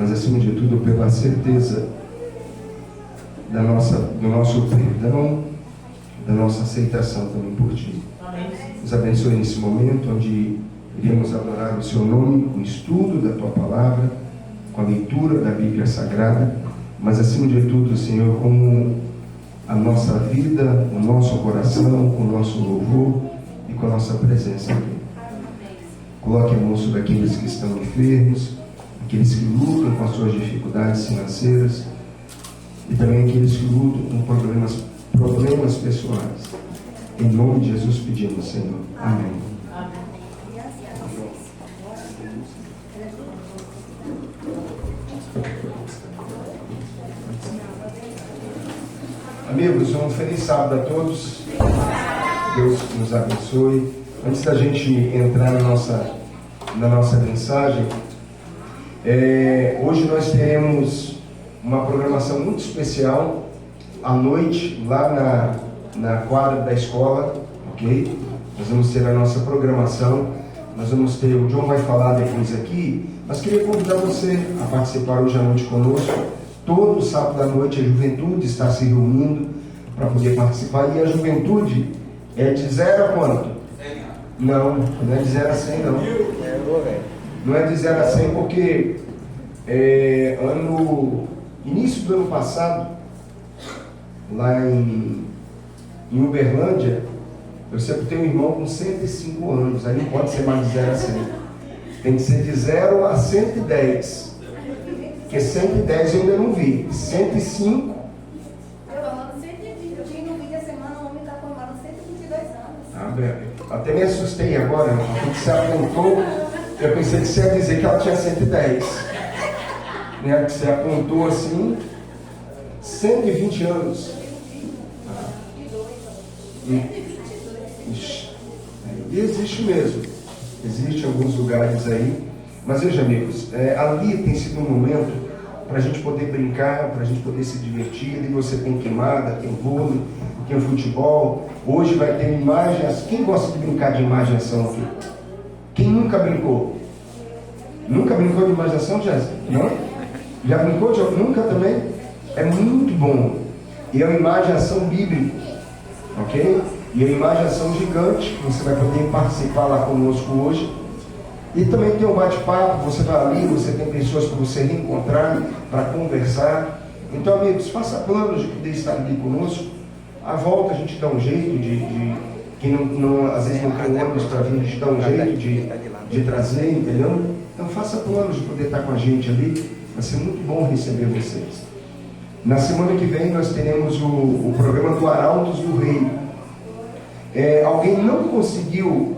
mas acima de tudo pela certeza do nosso perdão, da nossa aceitação também por Ti. Nos abençoe nesse momento onde iremos adorar o Seu nome, com o estudo da Tua Palavra, com a leitura da Bíblia Sagrada, mas acima de tudo, Senhor, com a nossa vida, o nosso coração, com o nosso louvor e com a nossa presença aqui. Coloque a mão sobre aqueles que estão enfermos, aqueles que lutam com as suas dificuldades financeiras e também aqueles que lutam com problemas pessoais. Em nome de Jesus pedimos, Senhor. Amém. Amigos, um feliz sábado a todos. Deus nos abençoe. Antes da gente entrar na nossa mensagem, hoje nós teremos uma programação muito especial à noite, lá na quadra da escola, ok? Nós vamos ter a nossa programação, o John vai falar depois aqui, mas queria convidar você a participar hoje à noite conosco. Todo sábado à noite a juventude está se reunindo para poder participar, e a juventude é de 0 a quanto? Não é de 0 a 100 não. Não é de 0 a 100 porque início do ano passado, lá em Uberlândia, eu sempre tenho um irmão com 105 anos, aí não pode ser mais de 0 a 100. Tem que ser de 0 a 110. Porque 110 eu ainda não vi. 105. Eu ando 120. Eu tinha um vídeo a semana, o homem está comemorando 122 anos. Até me assustei agora, porque você apontou, eu pensei que você ia dizer que ela tinha 110. Né? Que você apontou assim, 120 anos. E existe mesmo. Existe alguns lugares aí. Mas veja, amigos, ali tem sido um momento para a gente poder brincar, para a gente poder se divertir. Ali você tem queimada, tem vôlei, tem futebol. Hoje vai ter imagens. Quem gosta de brincar de imaginação aqui? Quem nunca brincou? Nunca brincou de imaginação, Jéssica? Não? Já brincou de nunca também? É muito bom. E é uma imaginação bíblica, ok? E é uma imaginação gigante, que você vai poder participar lá conosco hoje. E também tem um bate-papo, você vai ali, você tem pessoas para você reencontrar, para conversar. Então, amigos, faça planos de poder estar ali conosco. À volta a gente dá um jeito quem às vezes não tem ônibus para vir, a gente dá um jeito de trazer, entendeu? Então faça planos de poder estar com a gente ali. Vai ser muito bom receber vocês. Na semana que vem nós teremos o programa do Arautos do Rei. Alguém não conseguiu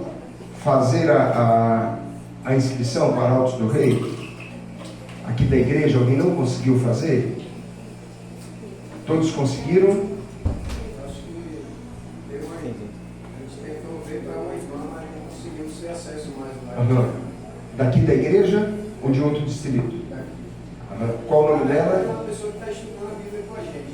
fazer a inscrição para Arautos do Rei? Aqui da igreja, alguém não conseguiu fazer? Todos conseguiram? Acho que deu uma. A gente tentou ver para uma irmã, mas não conseguimos ter acesso mais lá. Daqui da igreja ou de outro distrito? Qual o nome dela? É uma pessoa que está estudando a Bíblia com a gente.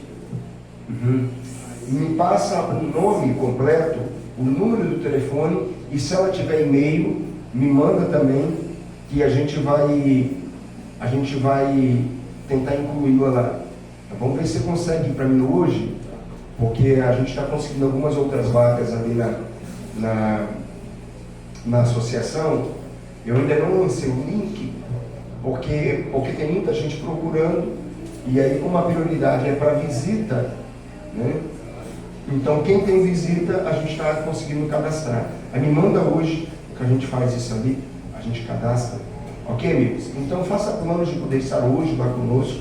Me passa o nome completo, o número do telefone, e se ela tiver e-mail, me manda também, que a gente vai tentar incluí-la lá. Tá bom? Ver se você consegue ir para mim hoje, porque a gente está conseguindo algumas outras vagas ali na associação. Eu ainda não lancei o link, porque tem muita gente procurando, e aí como a prioridade é para visita, né? Então quem tem visita a gente está conseguindo cadastrar. Aí me manda hoje, que a gente faz isso ali, a gente cadastra. Ok, amigos? Então faça planos de poder estar hoje lá conosco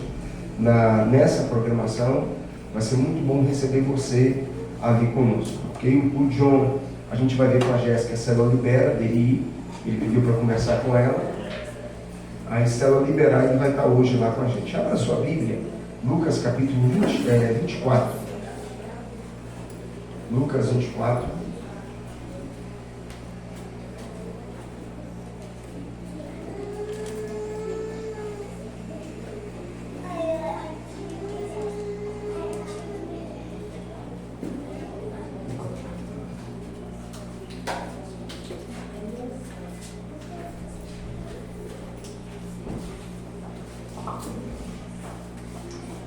nessa programação. Vai ser muito bom receber você a vir conosco. Ok? O John, a gente vai ver com a Jéssica, a Célula libera, ele pediu para conversar com ela. A Célula liberar, ele vai estar hoje lá com a gente. Abra a sua Bíblia, Lucas capítulo 24. Lucas 24.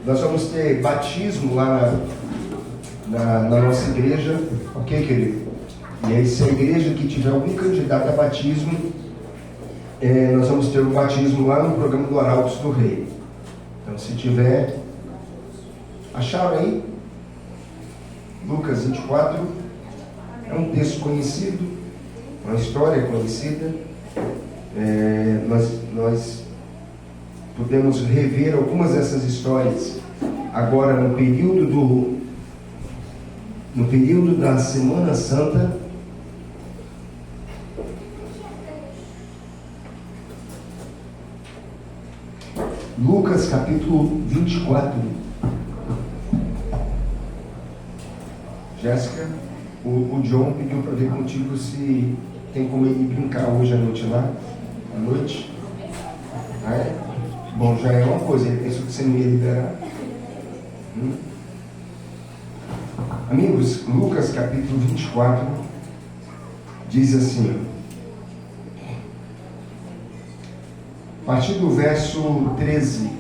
Nós vamos ter batismo lá na nossa igreja, ok, querido? E aí, se a igreja que tiver algum candidato a batismo, nós vamos ter o batismo lá no programa do Arautos do Rei. Então, se tiver, acharam aí? Lucas 24, é um texto conhecido, uma história conhecida. Nós podemos rever algumas dessas histórias agora no período da Semana Santa. Lucas capítulo 24. Jéssica, o John pediu para ver contigo se tem como ele brincar hoje à noite lá. À noite? Ah, é? Bom, já é uma coisa, ele pensou que você não ia liberar. Amigos, Lucas capítulo 24 diz assim, a partir do verso 13,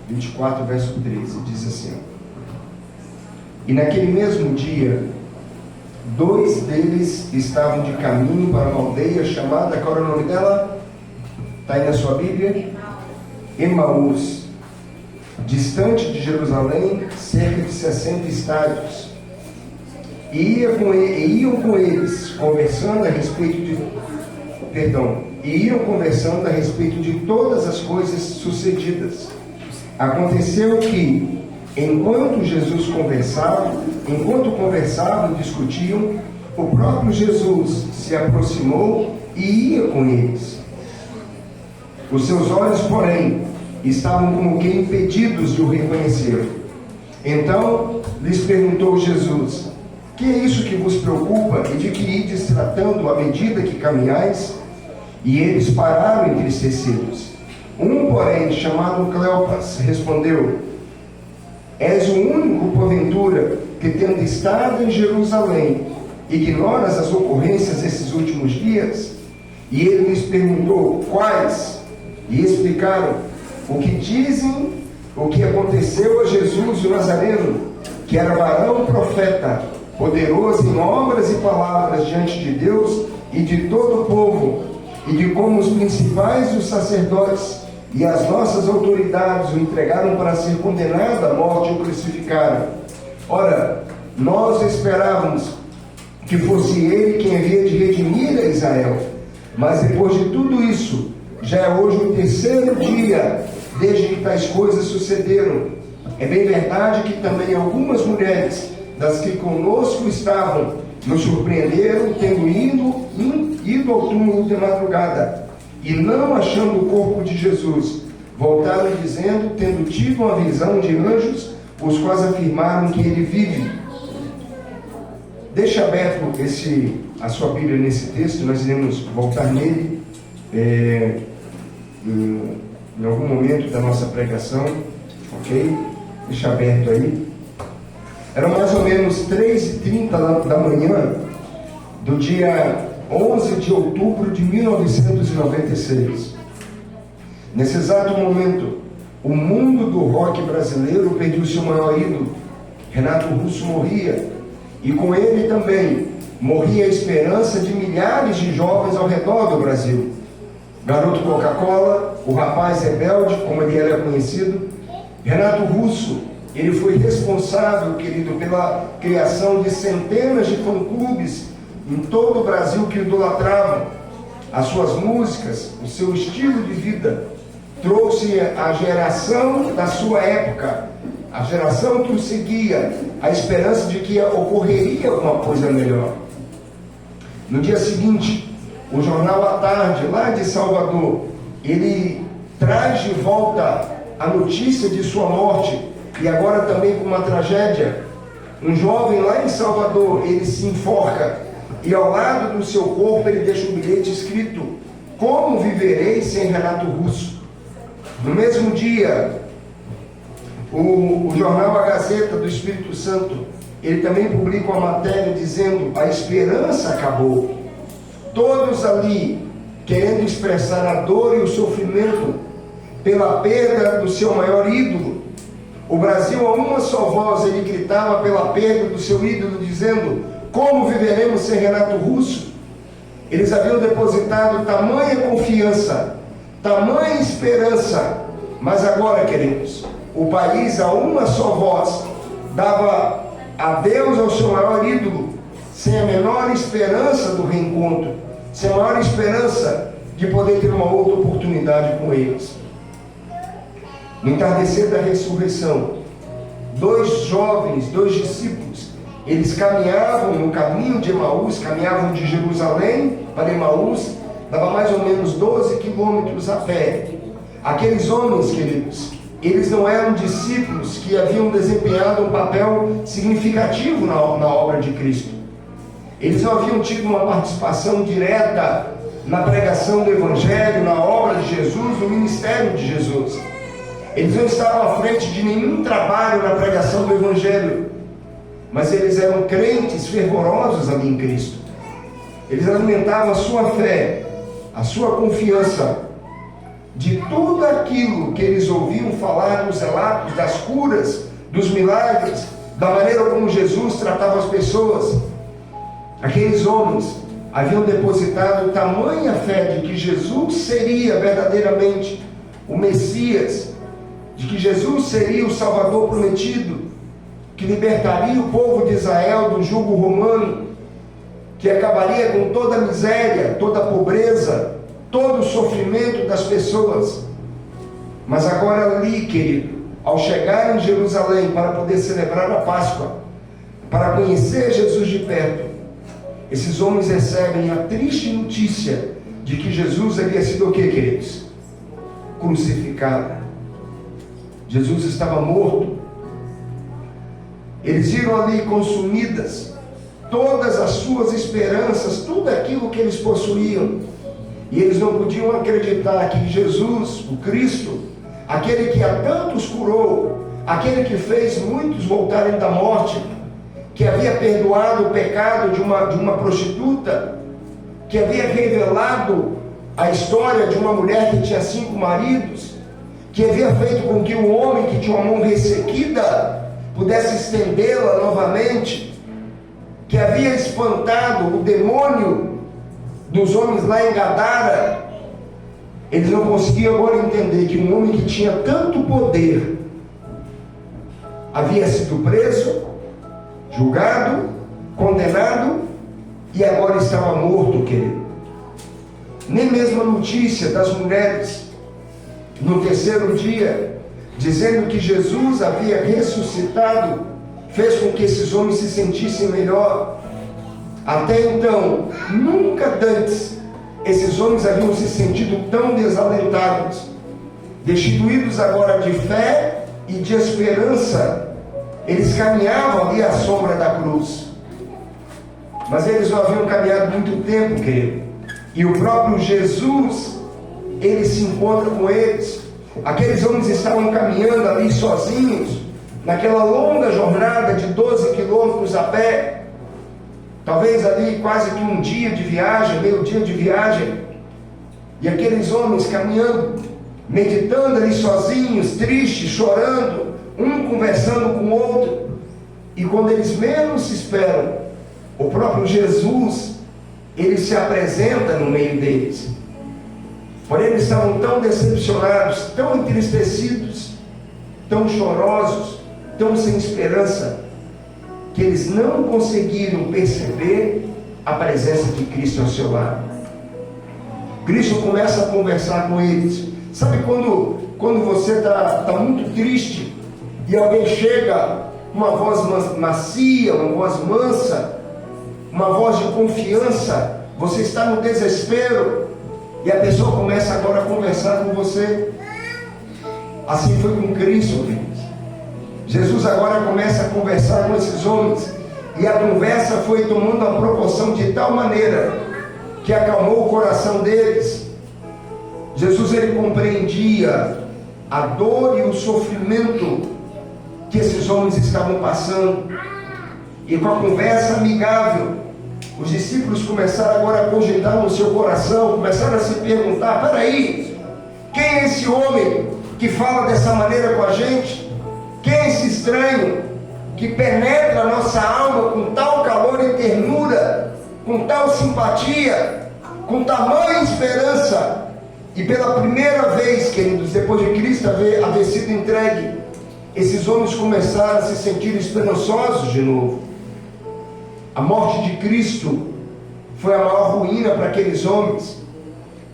24, verso 13, diz assim: e naquele mesmo dia, 2 deles estavam de caminho para uma aldeia chamada, qual era o nome dela? Está aí na sua Bíblia? Emaús, distante de Jerusalém, cerca de 60 estádios. E iam com eles, conversando a respeito de todas as coisas sucedidas. Aconteceu que, enquanto conversavam e discutiam, o próprio Jesus se aproximou e ia com eles. Os seus olhos, porém, estavam como que impedidos de o reconhecer. Então lhes perguntou Jesus: que é isso que vos preocupa e de que ides tratando à medida que caminhais? E eles pararam entristecidos. Um, porém, chamado Cleopas, respondeu: és o único, porventura, que tendo estado em Jerusalém, ignoras as ocorrências desses últimos dias? E ele lhes perguntou: quais? E explicaram o que dizem, o que aconteceu a Jesus o Nazareno, que era varão profeta, poderoso em obras e palavras diante de Deus e de todo o povo, e de como os principais dos sacerdotes e as nossas autoridades o entregaram para ser condenado à morte e o crucificaram. Ora, nós esperávamos que fosse ele quem havia de redimir a Israel. Mas depois de tudo isso, já é hoje o 3º dia desde que tais coisas sucederam. É bem verdade que também algumas mulheres das que conosco estavam nos surpreenderam, tendo ido ao túmulo de madrugada, e não achando o corpo de Jesus, voltaram dizendo, tendo tido uma visão de anjos, os quais afirmaram que ele vive. Deixa aberto a sua Bíblia nesse texto, nós iremos voltar nele em algum momento da nossa pregação, ok? Deixa aberto aí. Era mais ou menos 3h30 da manhã do dia 11 de outubro de 1996. Nesse exato momento, o mundo do rock brasileiro perdeu seu maior ídolo. Renato Russo morria, e com ele também morria a esperança de milhares de jovens ao redor do Brasil. Garoto Coca-Cola, o rapaz rebelde, como ele era conhecido, Renato Russo, ele foi responsável, querido, pela criação de centenas de fã-clubes em todo o Brasil que idolatravam. As suas músicas, o seu estilo de vida, trouxe a geração da sua época, a geração que o seguia, a esperança de que ocorreria alguma coisa melhor. No dia seguinte, o jornal à tarde, lá de Salvador, ele traz de volta a notícia de sua morte, e agora também com uma tragédia. Um jovem lá em Salvador, ele se enforca, e ao lado do seu corpo ele deixa um bilhete escrito: como viverei sem Renato Russo? No mesmo dia, o jornal A Gazeta do Espírito Santo, ele também publica uma matéria dizendo: a esperança acabou. Todos ali querendo expressar a dor e o sofrimento pela perda do seu maior ídolo. O Brasil, a uma só voz, ele gritava pela perda do seu ídolo, dizendo: como viveremos sem Renato Russo? Eles haviam depositado tamanha confiança, tamanha esperança, mas agora, queridos, o país, a uma só voz, dava adeus ao seu maior ídolo, sem a menor esperança do reencontro, sem a maior esperança de poder ter uma outra oportunidade com eles. No entardecer da ressurreição, dois jovens, dois discípulos, eles caminhavam no caminho de Emaús, caminhavam de Jerusalém para Emaús, dava mais ou menos 12 quilômetros a pé. Aqueles homens, queridos, eles não eram discípulos que haviam desempenhado um papel significativo na obra de Cristo. Eles não haviam tido uma participação direta na pregação do Evangelho, na obra de Jesus, no ministério de Jesus. Eles não estavam à frente de nenhum trabalho na pregação do Evangelho, mas eles eram crentes fervorosos ali em Cristo. Eles alimentavam a sua fé, a sua confiança, de tudo aquilo que eles ouviam falar nos relatos das curas, dos milagres, da maneira como Jesus tratava as pessoas. Aqueles homens haviam depositado tamanha fé de que Jesus seria verdadeiramente o Messias, de que Jesus seria o Salvador prometido, que libertaria o povo de Israel do jugo romano, que acabaria com toda a miséria, toda a pobreza, todo o sofrimento das pessoas. Mas agora ali, querido, ao chegar em Jerusalém para poder celebrar a Páscoa, para conhecer Jesus de perto, esses homens recebem a triste notícia de que Jesus havia sido o que, queridos? Crucificado. Jesus estava morto. Eles viram ali consumidas todas as suas esperanças, tudo aquilo que eles possuíam. E eles não podiam acreditar que Jesus, o Cristo, aquele que a tantos curou, aquele que fez muitos voltarem da morte, que havia perdoado o pecado de uma prostituta, que havia revelado a história de uma mulher que tinha 5 maridos, que havia feito com que o homem que tinha uma mão ressequida pudesse estendê-la novamente, que havia espantado o demônio dos homens lá em Gadara. Eles não conseguiam agora entender que um homem que tinha tanto poder havia sido preso, julgado, condenado e agora estava morto, querido. Nem mesmo a notícia das mulheres no terceiro dia, dizendo que Jesus havia ressuscitado, fez com que esses homens se sentissem melhor. Até então, nunca antes, esses homens haviam se sentido tão desalentados, destituídos agora de fé e de esperança. Eles caminhavam ali à sombra da cruz, mas eles não haviam caminhado muito tempo, querido. E o próprio Jesus, ele se encontra com eles. Aqueles homens estavam caminhando ali sozinhos, naquela longa jornada de 12 quilômetros a pé, talvez ali quase que um dia de viagem, meio dia de viagem. E aqueles homens caminhando, meditando ali sozinhos, tristes, chorando, um conversando com o outro. E quando eles menos se esperam, o próprio Jesus, ele se apresenta no meio deles. Porém, eles estavam tão decepcionados, tão entristecidos, tão chorosos, tão sem esperança, que eles não conseguiram perceber a presença de Cristo ao seu lado. Cristo começa a conversar com eles. Sabe quando você está muito triste e alguém chega com uma voz macia, uma voz mansa, uma voz de confiança, você está no desespero e a pessoa começa agora a conversar com você. Assim foi com Cristo, queridos. Jesus agora começa a conversar com esses homens, e a conversa foi tomando uma proporção de tal maneira que acalmou o coração deles. Jesus, ele compreendia a dor e o sofrimento que esses homens estavam passando, e com a conversa amigável, os discípulos começaram agora a cogitar no seu coração, começaram a se perguntar: peraí, Quem é esse homem que fala dessa maneira com a gente? Quem é esse estranho que penetra a nossa alma com tal calor e ternura, com tal simpatia, com tamanha esperança? E pela primeira vez, queridos, depois de Cristo haver sido entregue, esses homens começaram a se sentir esperançosos de novo. A morte de Cristo foi a maior ruína para aqueles homens.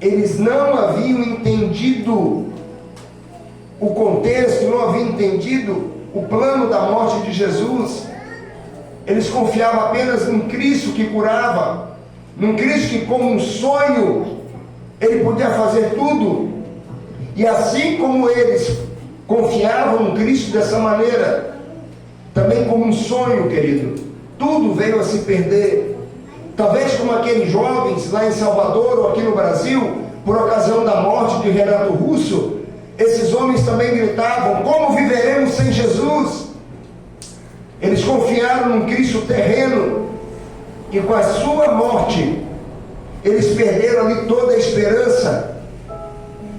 Eles não haviam entendido o contexto, não haviam entendido o plano da morte de Jesus. Eles confiavam apenas num Cristo que curava, num Cristo que, como um sonho, Ele podia fazer tudo. E assim como eles confiavam no Cristo dessa maneira, também como um sonho, querido, tudo veio a se perder. Talvez como aqueles jovens lá em Salvador ou aqui no Brasil, por ocasião da morte de Renato Russo, esses homens também gritavam: como viveremos sem Jesus? Eles confiaram num Cristo terreno, e com a sua morte eles perderam ali toda a esperança.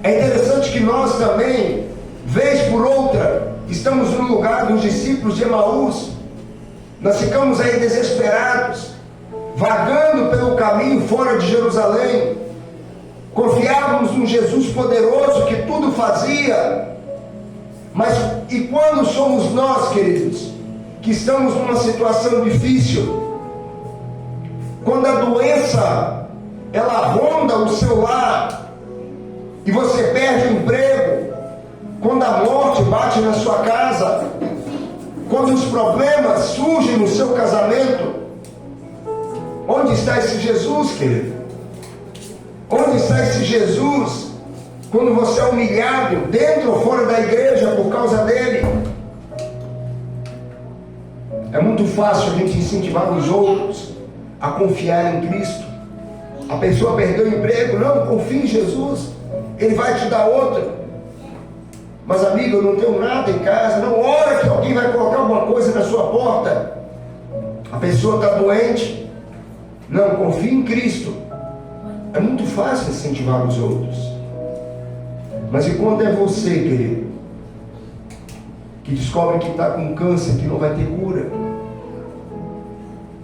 É interessante que nós também, vez por outra, estamos no lugar dos discípulos de Emaús. Nós ficamos aí desesperados, vagando pelo caminho fora de Jerusalém. Confiávamos num Jesus poderoso que tudo fazia. Mas e quando somos nós, queridos, que estamos numa situação difícil? Quando a doença ela ronda o seu lar e você perde o emprego, quando a morte bate na sua casa, quando os problemas surgem no seu casamento, onde está esse Jesus, querido? Onde está esse Jesus quando você é humilhado dentro ou fora da igreja por causa dele? É muito fácil a gente incentivar os outros a confiar em Cristo. A pessoa perdeu o emprego, não, confie em Jesus, Ele vai te dar outro. Mas amigo, eu não tenho nada em casa, não, ora que alguém vai colocar alguma coisa na sua porta. A pessoa está doente, não, confie em Cristo. É muito fácil incentivar os outros. Mas e quando é você, querido, que descobre que está com câncer, que não vai ter cura?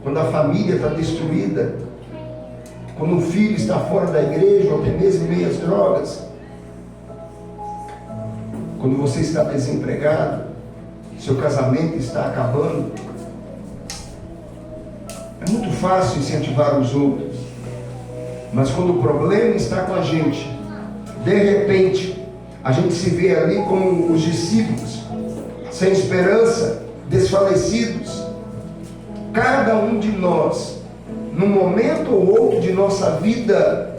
Quando a família está destruída, quando o filho está fora da igreja, ou até mesmo em meio às drogas, quando você está desempregado, seu casamento está acabando, é muito fácil incentivar os outros. Mas quando o problema está com a gente, de repente, a gente se vê ali como os discípulos, sem esperança, desfalecidos. Cada um de nós, num momento ou outro de nossa vida,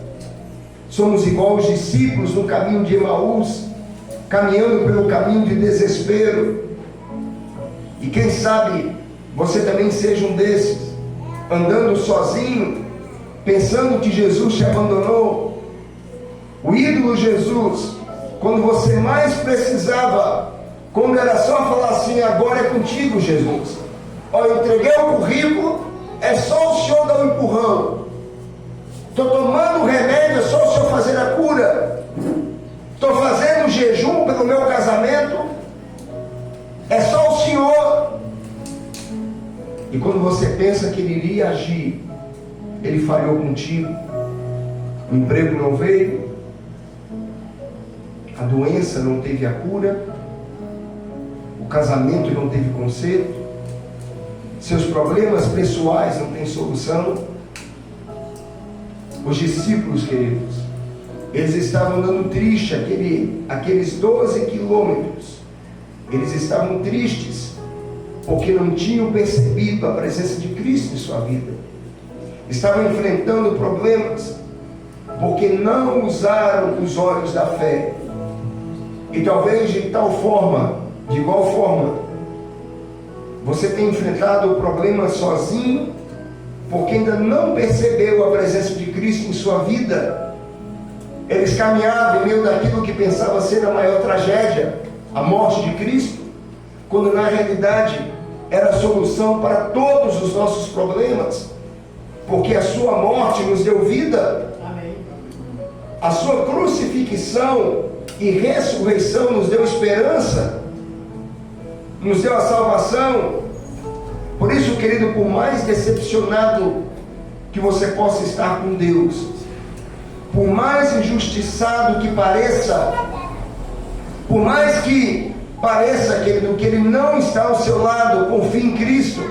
somos igual os discípulos no caminho de Emaús, caminhando pelo caminho de desespero. E quem sabe você também seja um desses, andando sozinho, pensando que Jesus te abandonou. O ídolo Jesus, quando você mais precisava, quando era só falar assim: agora é contigo, Jesus. Olha, eu entreguei o currículo, é só o Senhor dar um empurrão. Estou tomando remédio, é só o Senhor fazer a cura. Estou fazendo jejum pelo meu casamento, é só o Senhor. E quando você pensa que Ele iria agir, Ele falhou contigo. O emprego não veio, a doença não teve a cura, o casamento não teve conserto, seus problemas pessoais não têm solução. Os discípulos, queridos, eles estavam andando tristes aqueles 12 quilômetros. Eles estavam tristes porque não tinham percebido a presença de Cristo em sua vida. Estavam enfrentando problemas porque não usaram os olhos da fé. E talvez de igual forma, você tem enfrentado o problema sozinho porque ainda não percebeu a presença de Cristo em sua vida. Eles caminhavam em meio daquilo que pensava ser a maior tragédia, a morte de Cristo, quando na realidade era a solução para todos os nossos problemas, porque a sua morte nos deu vida. Amém. A sua crucifixão e ressurreição, nos deu esperança, nos deu a salvação. Por isso, querido, por mais decepcionado que você possa estar com Deus, por mais injustiçado que pareça, por mais que pareça, querido, que Ele não está ao seu lado, confie em Cristo.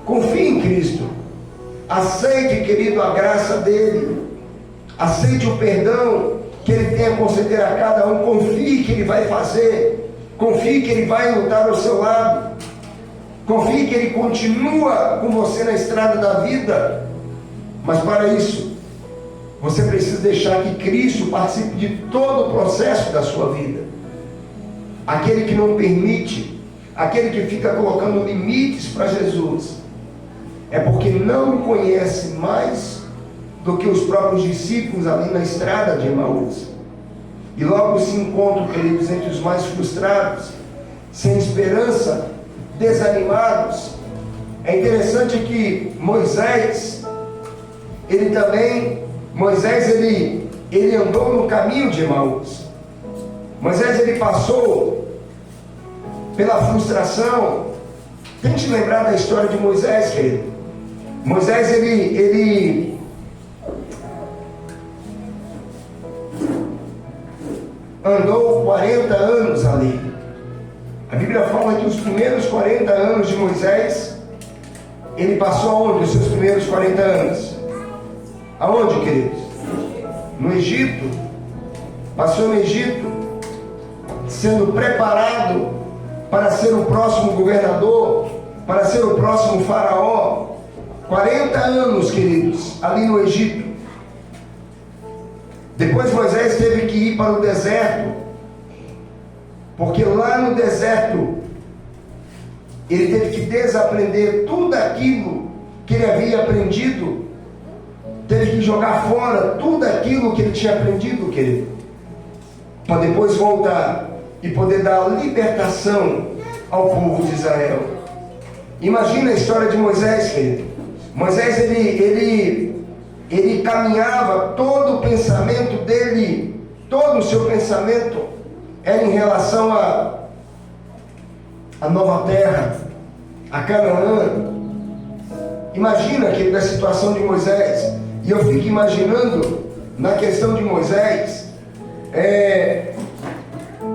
Confie em Cristo. Aceite, querido, a graça dEle. Aceite o perdão que Ele tem a conceder a cada um. Confie que Ele vai fazer. Confie que Ele vai lutar ao seu lado. Confie que Ele continua com você na estrada da vida. Mas para isso, você precisa deixar que Cristo participe de todo o processo da sua vida. Aquele que não permite, aquele que fica colocando limites para Jesus, é porque não o conhece mais do que os próprios discípulos ali na estrada de Emaús. E logo se encontram, queridos, entre os mais frustrados, sem esperança, desanimados. É interessante que Moisés ele andou no caminho de Emaús. Moisés, ele passou pela frustração. Tente lembrar da história de Moisés, querido. Moisés, ele andou 40 anos ali. A Bíblia fala que os primeiros 40 anos de Moisés, ele passou aonde? Os seus primeiros 40 anos? Aonde, queridos? No Egito. Passou no Egito, sendo preparado para ser o próximo governador, para ser o próximo faraó. 40 anos, queridos, ali no Egito. Depois Moisés teve que ir para o deserto, porque lá no deserto ele teve que desaprender tudo aquilo que ele havia aprendido. Teve que jogar fora tudo aquilo que ele tinha aprendido, querido, para depois voltar e poder dar libertação ao povo de Israel. Imagina a história de Moisés, querido. Moisés, ele caminhava, todo o pensamento dele, todo o seu pensamento era em relação à nova terra, a Canaã. Imagina, querido, a situação de Moisés. E eu fico imaginando, na questão de Moisés,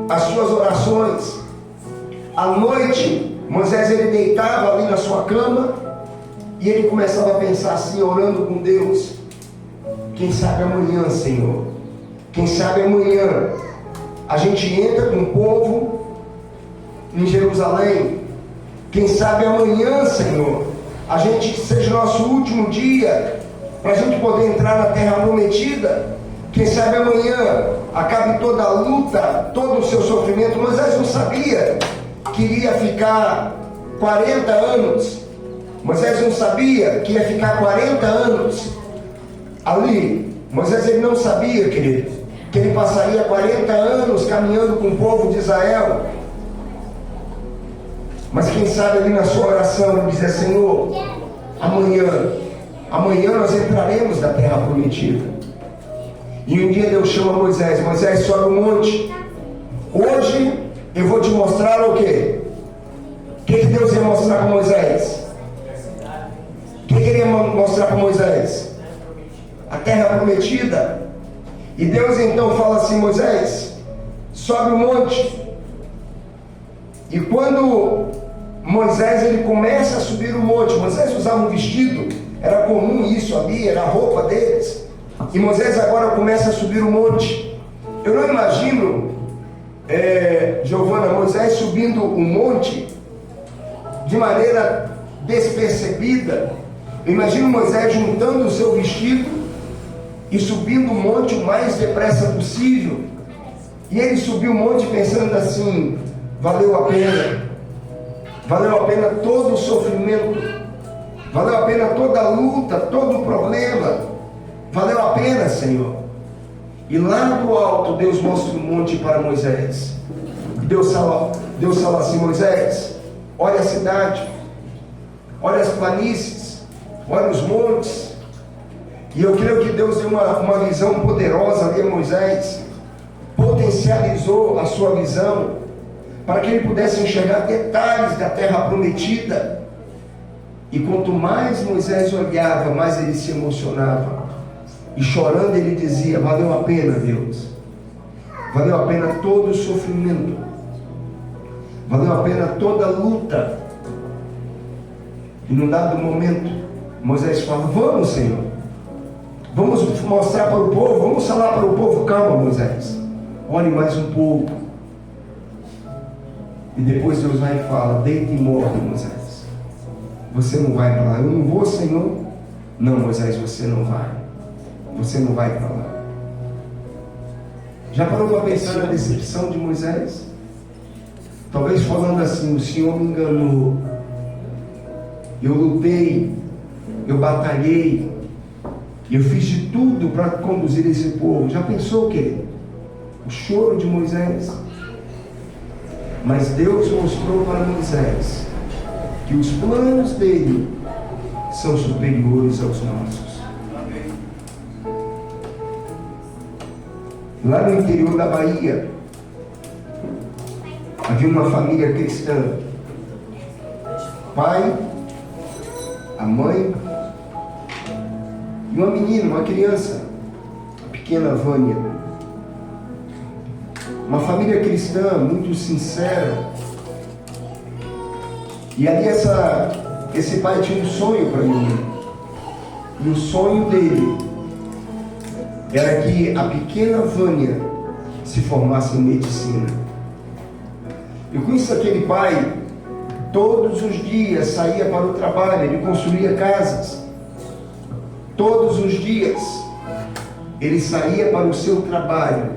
as suas orações. À noite, Moisés, ele deitava ali na sua cama e ele começava a pensar assim, orando com Deus: quem sabe amanhã, Senhor, quem sabe amanhã a gente entra com o povo em Jerusalém. Quem sabe amanhã, Senhor, a gente seja nosso último dia para a gente poder entrar na terra prometida. Quem sabe amanhã acabe toda a luta, todo o seu sofrimento. Moisés não sabia que iria ficar 40 anos. Moisés não sabia que ia ficar 40 anos ali. Moisés, ele não sabia, querido, que ele passaria 40 anos caminhando com o povo de Israel. Mas quem sabe ali na sua oração ele dizia: Senhor, amanhã nós entraremos na terra prometida. E um dia Deus chama Moisés: Moisés, sobe o monte. Hoje eu vou te mostrar o quê? O que Deus ia mostrar para Moisés? O que ele ia mostrar para Moisés? A terra prometida. E Deus então fala assim: Moisés, sobe o monte. E quando Moisés, ele começa a subir o monte, Moisés usava um vestido, era comum isso ali, era a roupa deles. E Moisés agora começa a subir o monte. Eu não imagino, Giovana, Moisés subindo o monte de maneira despercebida. Eu imagino Moisés juntando o seu vestido e subindo o monte o mais depressa possível. E ele subiu o monte pensando assim: valeu a pena. Valeu a pena todo o sofrimento. Valeu a pena toda a luta, todo o problema. Valeu a pena, Senhor. E lá do alto Deus mostra o monte para Moisés. E Deus fala assim: Moisés, olha a cidade, olha as planícies, olha os montes. E eu creio que Deus deu uma visão poderosa ali a Moisés, potencial potencializou a sua visão para que ele pudesse enxergar detalhes da terra prometida. E quanto mais Moisés olhava, mais ele se emocionava. E chorando ele dizia: valeu a pena, Deus. Valeu a pena todo o sofrimento. Valeu a pena toda a luta. E num dado momento, Moisés fala: vamos, Senhor. Vamos mostrar para o povo, vamos falar para o povo. Calma, Moisés. Olhe mais um pouco. E depois Deus vai e fala: deita e morre, Moisés. Você não vai para lá. Eu não vou, Senhor. Não, Moisés, você não vai. Você não vai para lá. Já parou para pensar na decepção de Moisés? Talvez falando assim: o Senhor me enganou. Eu lutei, eu batalhei, eu fiz de tudo para conduzir esse povo. Já pensou, querido? O choro de Moisés. Mas Deus mostrou para Moisés que os planos dele são superiores aos nossos. Lá no interior da Bahia, havia uma família cristã. Pai, a mãe e uma menina, uma criança, a pequena Vânia. Uma família cristã muito sincera. E ali esse pai tinha um sonho para mim. E o sonho dele era que a pequena Vânia se formasse em medicina. Eu conheço aquele pai. Todos os dias saía para o trabalho, ele construía casas. Todos os dias ele saía para o seu trabalho.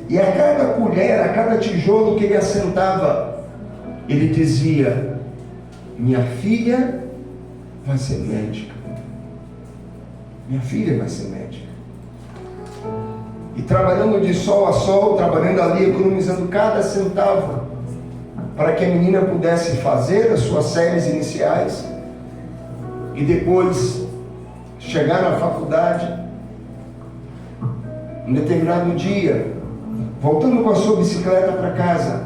E a cada colher, a cada tijolo que ele assentava, ele dizia: minha filha vai ser médica. Minha filha vai ser médica. E trabalhando de sol a sol, trabalhando ali, economizando cada centavo, para que a menina pudesse fazer as suas séries iniciais e depois chegar na faculdade. Um determinado dia, voltando com a sua bicicleta para casa,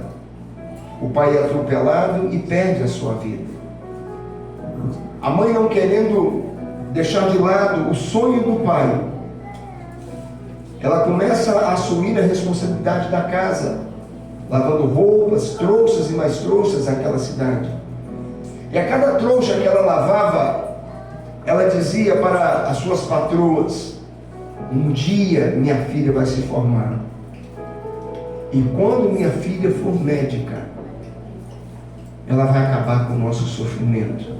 o pai é atropelado e perde a sua vida. A mãe, não querendo deixar de lado o sonho do pai, ela começa a assumir a responsabilidade da casa, lavando roupas, trouxas e mais trouxas naquela cidade. E a cada trouxa que ela lavava, ela dizia para as suas patroas: um dia minha filha vai se formar. E quando minha filha for médica, ela vai acabar com o nosso sofrimento.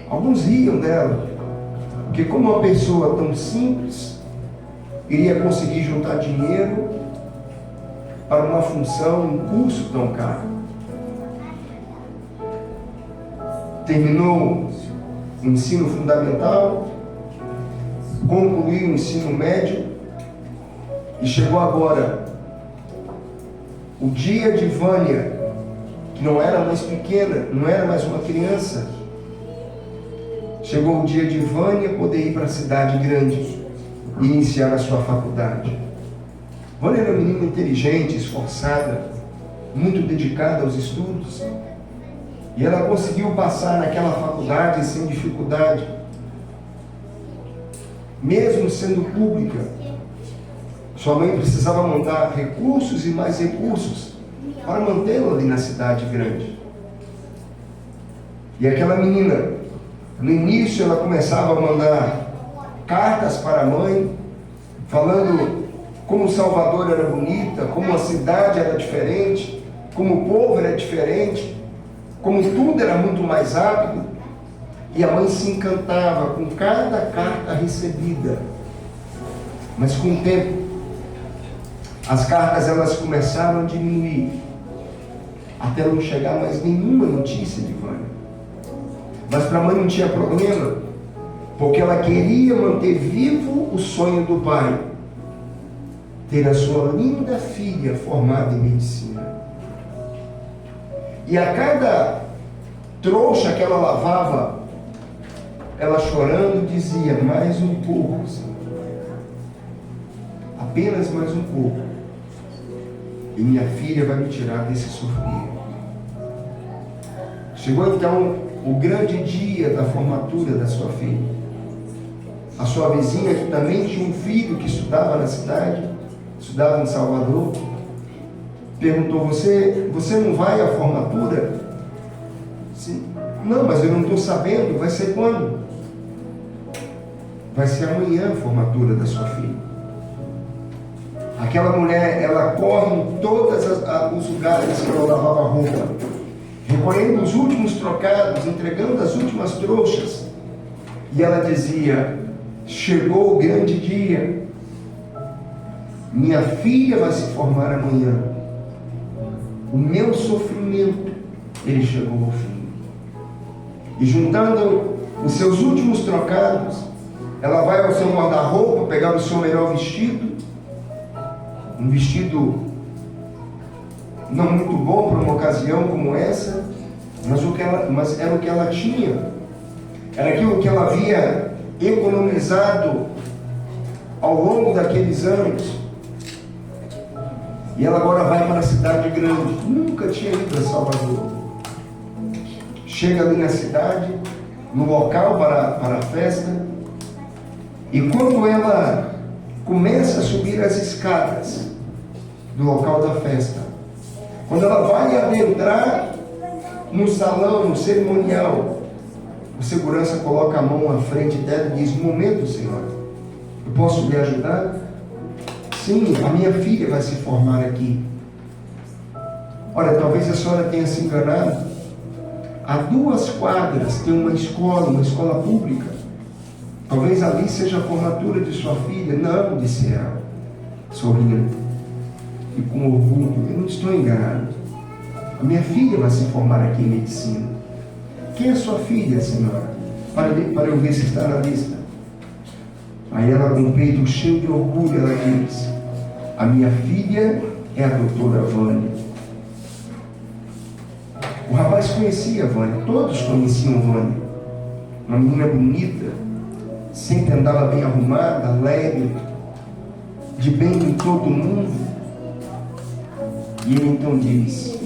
Alguns riam dela, porque como uma pessoa tão simples iria conseguir juntar dinheiro para uma função, um curso tão caro. Terminou o ensino fundamental, concluiu o ensino médio e chegou agora o dia de Vânia, que não era mais pequena, não era mais uma criança. Chegou o dia de Vânia poder ir para a cidade grande e iniciar a sua faculdade. Vânia era uma menina inteligente, esforçada, muito dedicada aos estudos. E ela conseguiu passar naquela faculdade sem dificuldade. Mesmo sendo pública, sua mãe precisava mandar recursos e mais recursos para mantê-la ali na cidade grande. E aquela menina, no início, ela começava a mandar cartas para a mãe, falando como Salvador era bonita, como a cidade era diferente, como o povo era diferente, como tudo era muito mais rápido. E a mãe se encantava com cada carta recebida. Mas com o tempo, as cartas elas começaram a diminuir, até não chegar mais nenhuma notícia de Vânia. Mas para a mãe não tinha problema, porque ela queria manter vivo o sonho do pai, ter a sua linda filha formada em medicina. E a cada trouxa que ela lavava, ela chorando dizia: mais um pouco, Senhor. Apenas mais um pouco. e minha filha vai me tirar desse sofrimento. Chegou então o grande dia da formatura da sua filha. A sua vizinha, que também tinha um filho que estudava na cidade, estudava em Salvador, perguntou: você não vai à formatura? Sim. Não, mas eu não estou sabendo. Vai ser quando? Vai ser amanhã a formatura da sua filha. Aquela mulher, ela corre em todos os lugares que ela lavava roupa, recolhendo os últimos trocados, entregando as últimas trouxas, e ela dizia: chegou o grande dia, minha filha vai se formar amanhã, o meu sofrimento, ele chegou ao fim. E juntando os seus últimos trocados, ela vai ao seu guarda-roupa pegar o seu melhor vestido, um vestido não muito bom para uma ocasião como essa, mas era o que ela tinha, era aquilo que ela havia economizado ao longo daqueles anos. E ela agora vai para a cidade grande, nunca tinha ido a Salvador. Chega ali na cidade, no local para a festa, e quando ela começa a subir as escadas do local da festa, quando ela vai adentrar no salão, no cerimonial, o segurança coloca a mão à frente dela e diz: um momento, senhora, eu posso lhe ajudar? Sim, a minha filha vai se formar aqui. Olha, talvez a senhora tenha se enganado. A 2 quadras tem uma escola pública. Talvez ali seja a formatura de sua filha. Não, disse ela, sorrindo e com orgulho: eu não estou enganado. A minha filha vai se formar aqui em medicina. Quem é sua filha, senhora? Para eu ver se está na lista. Aí ela, com o peito cheio de orgulho, ela diz: a minha filha é a doutora Vânia. O rapaz conhecia a Vânia, todos conheciam a Vânia. Uma menina bonita, sempre andava bem arrumada, alegre, de bem com todo mundo. E ele então diz: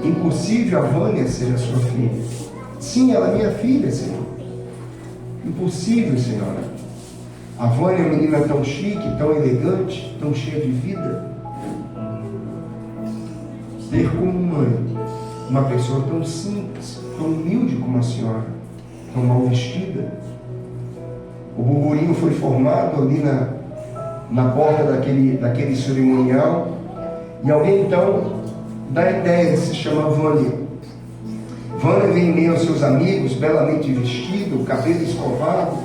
impossível a Vânia ser a sua filha. Sim, ela é minha filha, Senhor. Impossível, Senhora. A Vânia é uma menina tão chique, tão elegante, tão cheia de vida. Ter como mãe uma pessoa tão simples, tão humilde como a senhora, tão mal vestida. O burburinho foi formado ali na porta daquele cerimonial, e alguém então dá a ideia de se chamar Vânia. Vânia vem em meio aos seus amigos, belamente vestido, cabelo escovado,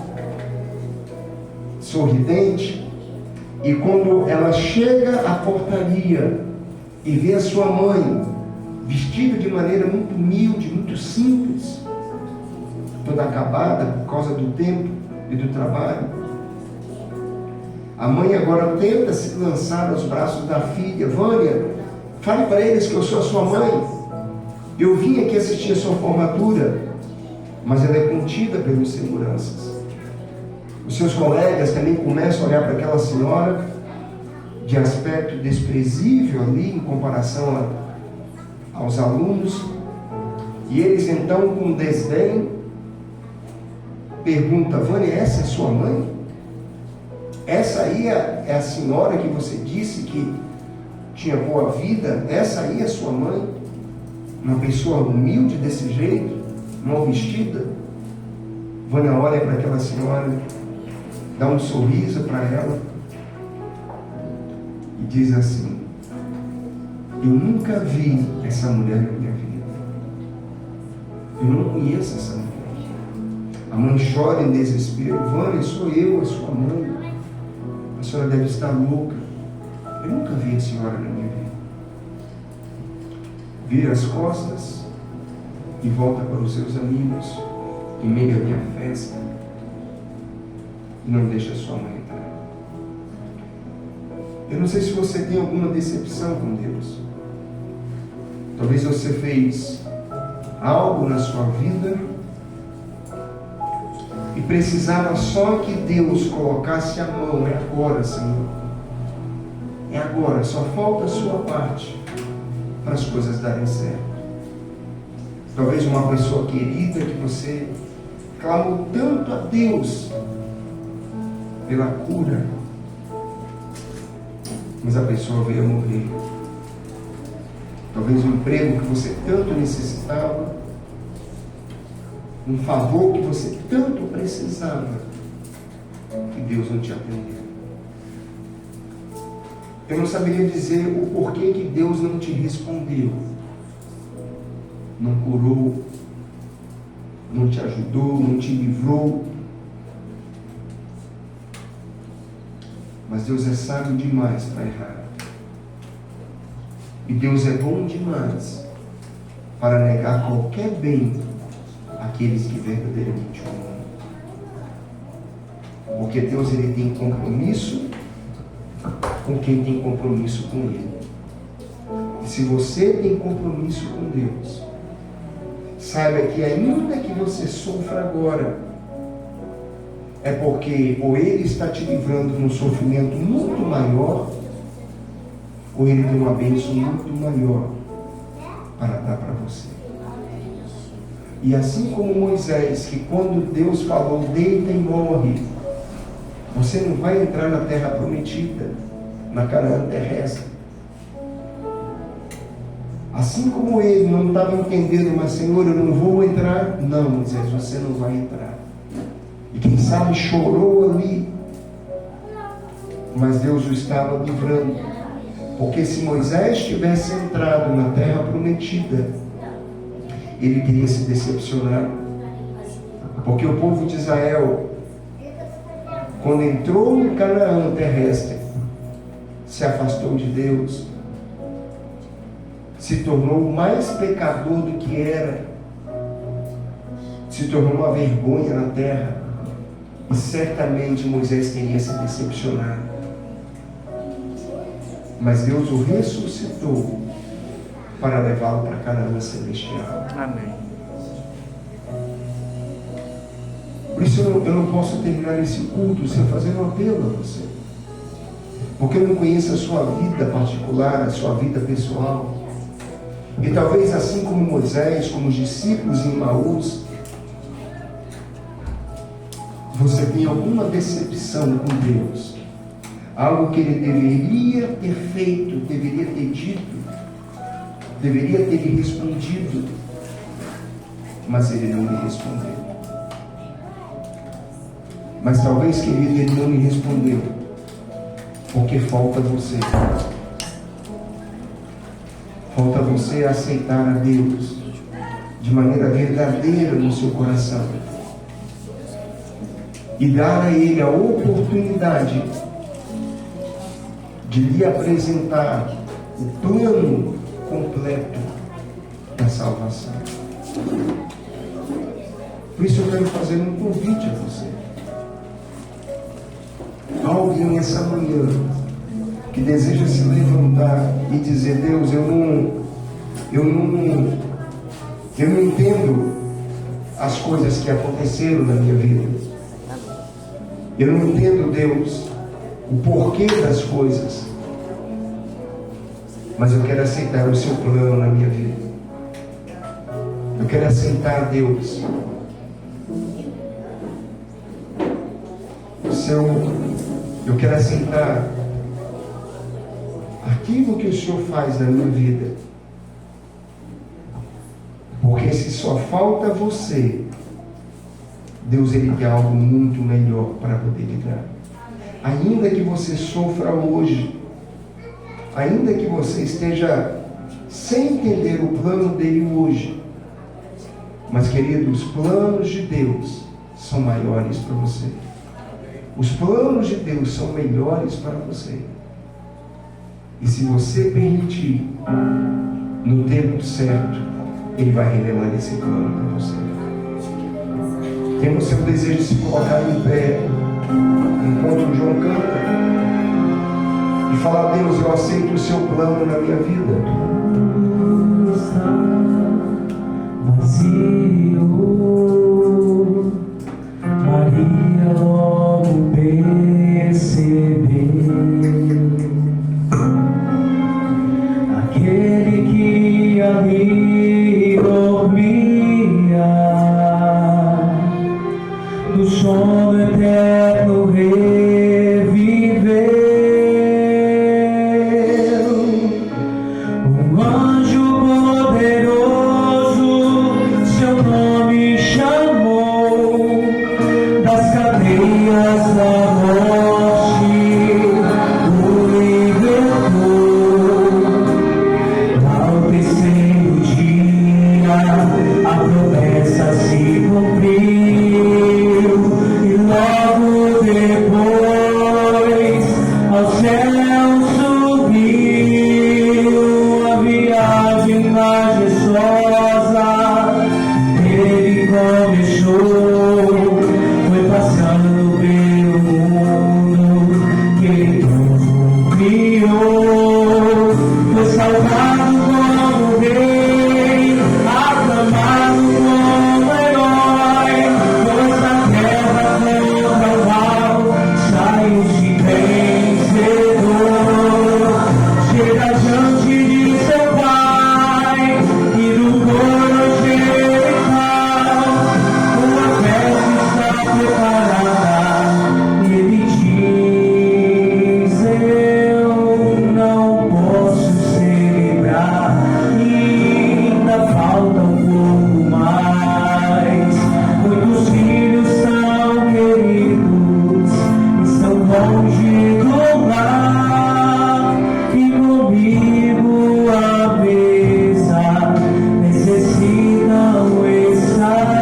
sorridente, e quando ela chega à portaria e vê a sua mãe vestida de maneira muito humilde, muito simples, toda acabada por causa do tempo e do trabalho, a mãe agora tenta se lançar aos braços da filha: Vânia, fale para eles que eu sou a sua mãe, eu vim aqui assistir a sua formatura. Mas ela é contida pelos seguranças. Os seus colegas também começam a olhar para aquela senhora de aspecto desprezível ali em comparação aos alunos, e eles então, com desdém, perguntam: Vânia, essa é sua mãe? Essa aí é a senhora que você disse que tinha boa vida? Essa aí é sua mãe? Uma pessoa humilde desse jeito, mal vestida? Vânia olha para aquela senhora, dá um sorriso para ela e diz assim: eu nunca vi essa mulher na minha vida. Eu não conheço essa mulher. A mãe chora em desespero: Vânia, sou eu, a sua mãe. A senhora deve estar louca. Eu nunca vi a senhora na minha vida. Vira as costas e volta para os seus amigos em meio à minha festa, e não deixa a sua mãe entrar. Eu não sei se você tem alguma decepção com Deus. Talvez você fez algo na sua vida e precisava só que Deus colocasse a mão: é agora, Senhor. É agora, só falta a sua parte para as coisas darem certo. Talvez uma pessoa querida que você clamou tanto a Deus pela cura, mas a pessoa veio a morrer. Talvez um emprego que você tanto necessitava, um favor que você tanto precisava, e Deus não te atendeu. Eu não saberia dizer o porquê que Deus não te respondeu, não curou, não te ajudou, não te livrou. Mas Deus é sábio demais para errar. E Deus é bom demais para negar qualquer bem àqueles que verdadeiramente o amam. Porque Deus, ele tem compromisso com quem tem compromisso com Ele. E se você tem compromisso com Deus, saiba que ainda que você sofra agora, é porque ou Ele está te livrando de um sofrimento muito maior, ou Ele tem uma bênção muito maior para dar para você. E assim como Moisés, que quando Deus falou, deita e morre, você não vai entrar na terra prometida, na Canaã terrestre. Assim como ele não estava entendendo, mas Senhor, eu não vou entrar. Não, Moisés, você não vai entrar. E quem sabe chorou ali, mas Deus o estava livrando. Porque se Moisés tivesse entrado na terra prometida, ele teria se decepcionado. Porque o povo de Israel, quando entrou em Canaã terrestre, se afastou de Deus, se tornou mais pecador do que era, se tornou uma vergonha na terra, e certamente Moisés teria se decepcionado. Mas Deus o ressuscitou para levá-lo para Canaã celestial. Amém. Por isso eu não posso terminar esse culto sem fazer um apelo a você. Porque eu não conheço a sua vida particular, a sua vida pessoal. E talvez assim como Moisés, como os discípulos em Emaús, você tenha alguma decepção com Deus. Algo que Ele deveria ter feito, deveria ter dito, deveria ter lhe respondido, mas Ele não lhe respondeu. Mas talvez, querido, Ele não lhe respondeu porque falta você. Falta você aceitar a Deus de maneira verdadeira no seu coração e dar a Ele a oportunidade de lhe apresentar o plano completo da salvação. Por isso eu quero fazer um convite a você. Alguém nessa manhã que deseja se levantar e dizer: Deus, eu não entendo as coisas que aconteceram na minha vida. Eu não entendo, Deus, o porquê das coisas, mas eu quero aceitar o seu plano na minha vida. Eu quero aceitar, Deus, eu quero aceitar aquilo que o Senhor faz na minha vida. Porque se só falta você, Deus, Ele tem algo muito melhor para poder lhe dar. Ainda que você sofra hoje, ainda que você esteja sem entender o plano dele hoje, mas, querido, os planos de Deus são maiores para você. Os planos de Deus são melhores para você. E se você permitir, no tempo certo, Ele vai revelar esse plano para você. Tendo o seu desejo de se colocar em pé, enquanto o João canta, e falar: Deus, eu aceito o seu plano na minha vida. Maria logo percebeu vivia, ri, dormia, do sono eterno reviveu. Um anjo poderoso seu nome chamou, das cadeias da morte o libertou. Ao terceiro dia a promessa se cumpriu, e logo depois ao céu subiu. A viagem majestosa ele começou, foi passando pelo mundo que ele criou. Foi salvado como rei, aclamado como herói, pois na terra contra o mal saiu-se vencedor. Chega diante de seu pai e do coro angelical, uma festa está preparada. Ele diz: eu não posso celebrar, ainda falta um pouco mais. Muitos filhos são queridos, estão longe do lar, e comigo à mesa necessitam estar.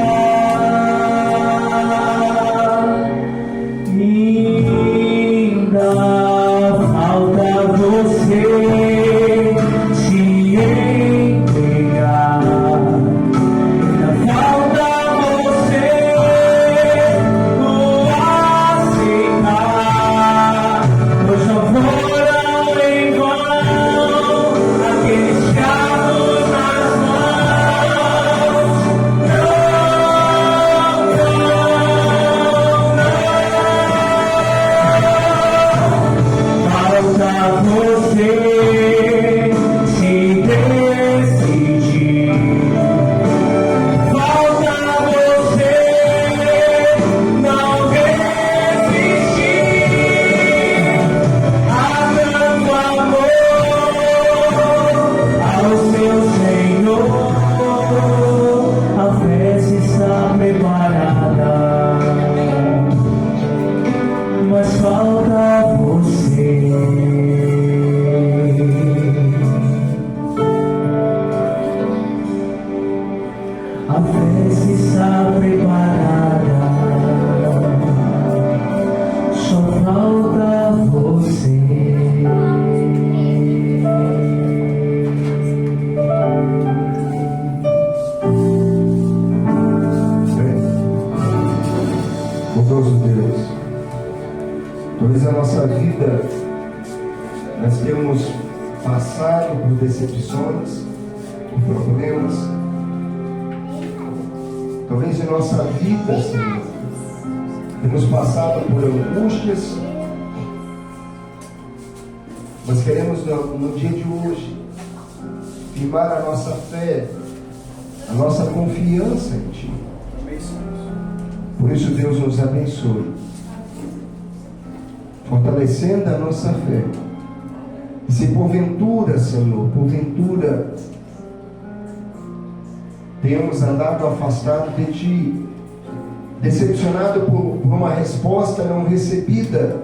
Ainda falta você se entregar. Ainda falta você o aceitar, pois não foram em vão aqueles cravos nas mãos. Falta você se decidir. Falta você não desistir. Há tanto amor ao seu Senhor, a festa está preparada, mas falta você. A festa está preparada, só falta você. Bondoso Deus, talvez a nossa vida nós temos passado por decepções, por problemas. Talvez em nossa vida, Senhor, temos passado por angústias, mas queremos no dia de hoje firmar a nossa fé, a nossa confiança em Ti. Por isso, Deus nos abençoe, fortalecendo a nossa fé. E se porventura, Senhor, porventura tenhamos andado afastado de Ti, decepcionado por uma resposta não recebida,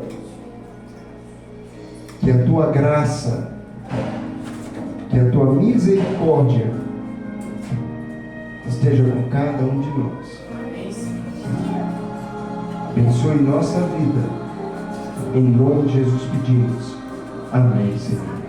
que a Tua graça, que a Tua misericórdia esteja com cada um de nós. Abençoe nossa vida. Em nome de Jesus pedimos. Amém, Senhor.